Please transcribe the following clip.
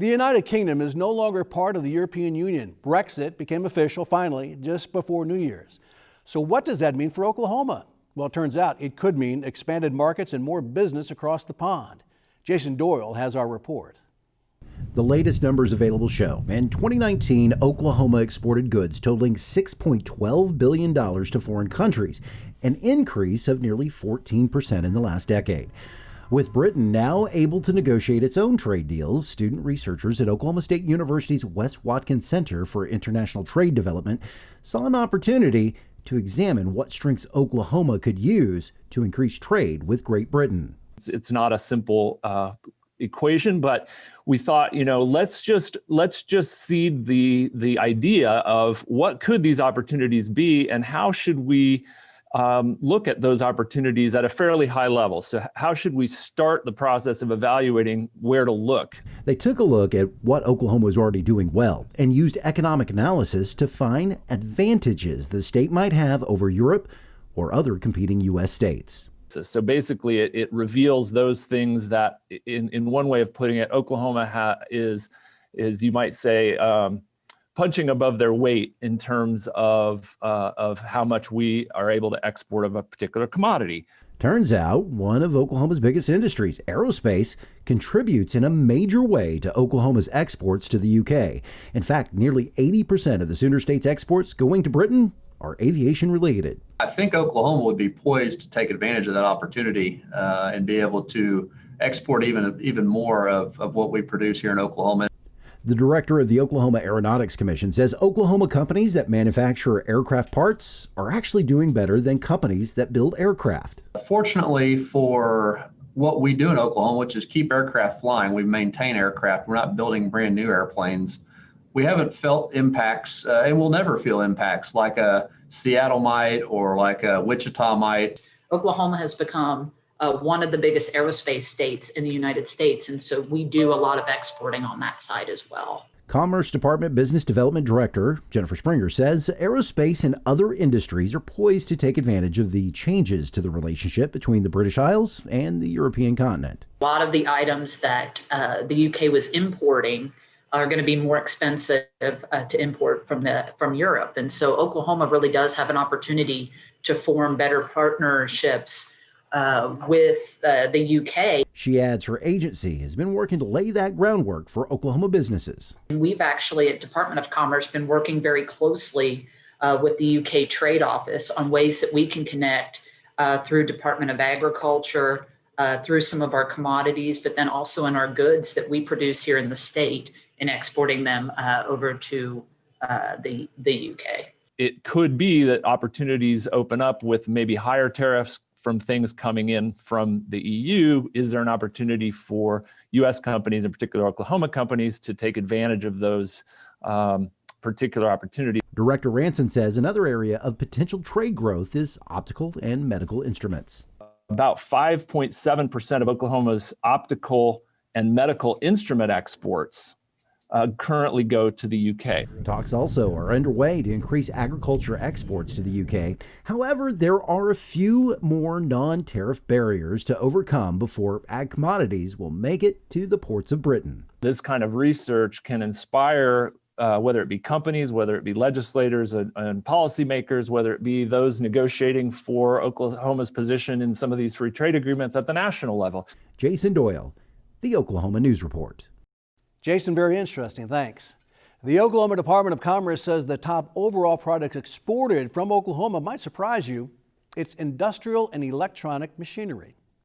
The United Kingdom is no longer part of the European Union. Brexit became official finally just before New Year's. So what does that mean for Oklahoma? Well, it turns out it could mean expanded markets and more business across the pond. Jason Doyle has our report. The latest numbers available show in 2019, Oklahoma exported goods totaling $6.12 billion to foreign countries, an increase of nearly 14% in the last decade. With Britain now able to negotiate its own trade deals, student researchers at Oklahoma State University's Wes Watkins Center for International Trade Development saw an opportunity to examine what strengths Oklahoma could use to increase trade with Great Britain. It's not a simple equation, but we thought, let's just seed the idea of what could these opportunities be and how should we look at those opportunities at a fairly high level. So how should we start the process of evaluating where to look? They took a look at what Oklahoma was already doing well and used economic analysis to find advantages the state might have over Europe or other competing U.S. states. So basically, it reveals those things that, in one way of putting it, Oklahoma is you might say, punching above their weight in terms of how much we are able to export of a particular commodity. Turns out one of Oklahoma's biggest industries, aerospace, contributes in a major way to Oklahoma's exports to the UK. In fact, nearly 80% of the Sooner State's exports going to Britain are aviation related. I think Oklahoma would be poised to take advantage of that opportunity and be able to export even more of what we produce here in Oklahoma. The director of the Oklahoma Aeronautics Commission says Oklahoma companies that manufacture aircraft parts are actually doing better than companies that build aircraft. Fortunately for what we do in Oklahoma, which is keep aircraft flying, we maintain aircraft. We're not building brand new airplanes. We haven't felt impacts and we'll never feel impacts like a Seattle might or like a Wichita might. Oklahoma has become one of the biggest aerospace states in the United States, and so we do a lot of exporting on that side as well. Commerce Department Business Development Director Jennifer Springer says aerospace and other industries are poised to take advantage of the changes to the relationship between the British Isles and the European continent. A lot of the items that the UK was importing are going to be more expensive to import from Europe, and so Oklahoma really does have an opportunity to form better partnerships with the UK. She adds her agency has been working to lay that groundwork for Oklahoma businesses. We've actually at Department of Commerce been working very closely with the UK Trade Office on ways that we can connect through Department of Agriculture, through some of our commodities, but then also in our goods that we produce here in the state and exporting them over to the UK. It could be that opportunities open up with maybe higher tariffs from things coming in from the EU. Is there an opportunity for U.S. companies, in particular Oklahoma companies, to take advantage of those particular opportunities? Director Ranson says another area of potential trade growth is optical and medical instruments. About 5.7% of Oklahoma's optical and medical instrument exports currently go to the UK. Talks also are underway to increase agriculture exports to the UK. However, there are a few more non-tariff barriers to overcome before ag commodities will make it to the ports of Britain. This kind of research can inspire whether it be companies, whether it be legislators and policymakers, whether it be those negotiating for Oklahoma's position in some of these free trade agreements at the national level. Jason Doyle, the Oklahoma News Report. Jason, very interesting. Thanks. The Oklahoma Department of Commerce says the top overall product exported from Oklahoma might surprise you. It's industrial and electronic machinery.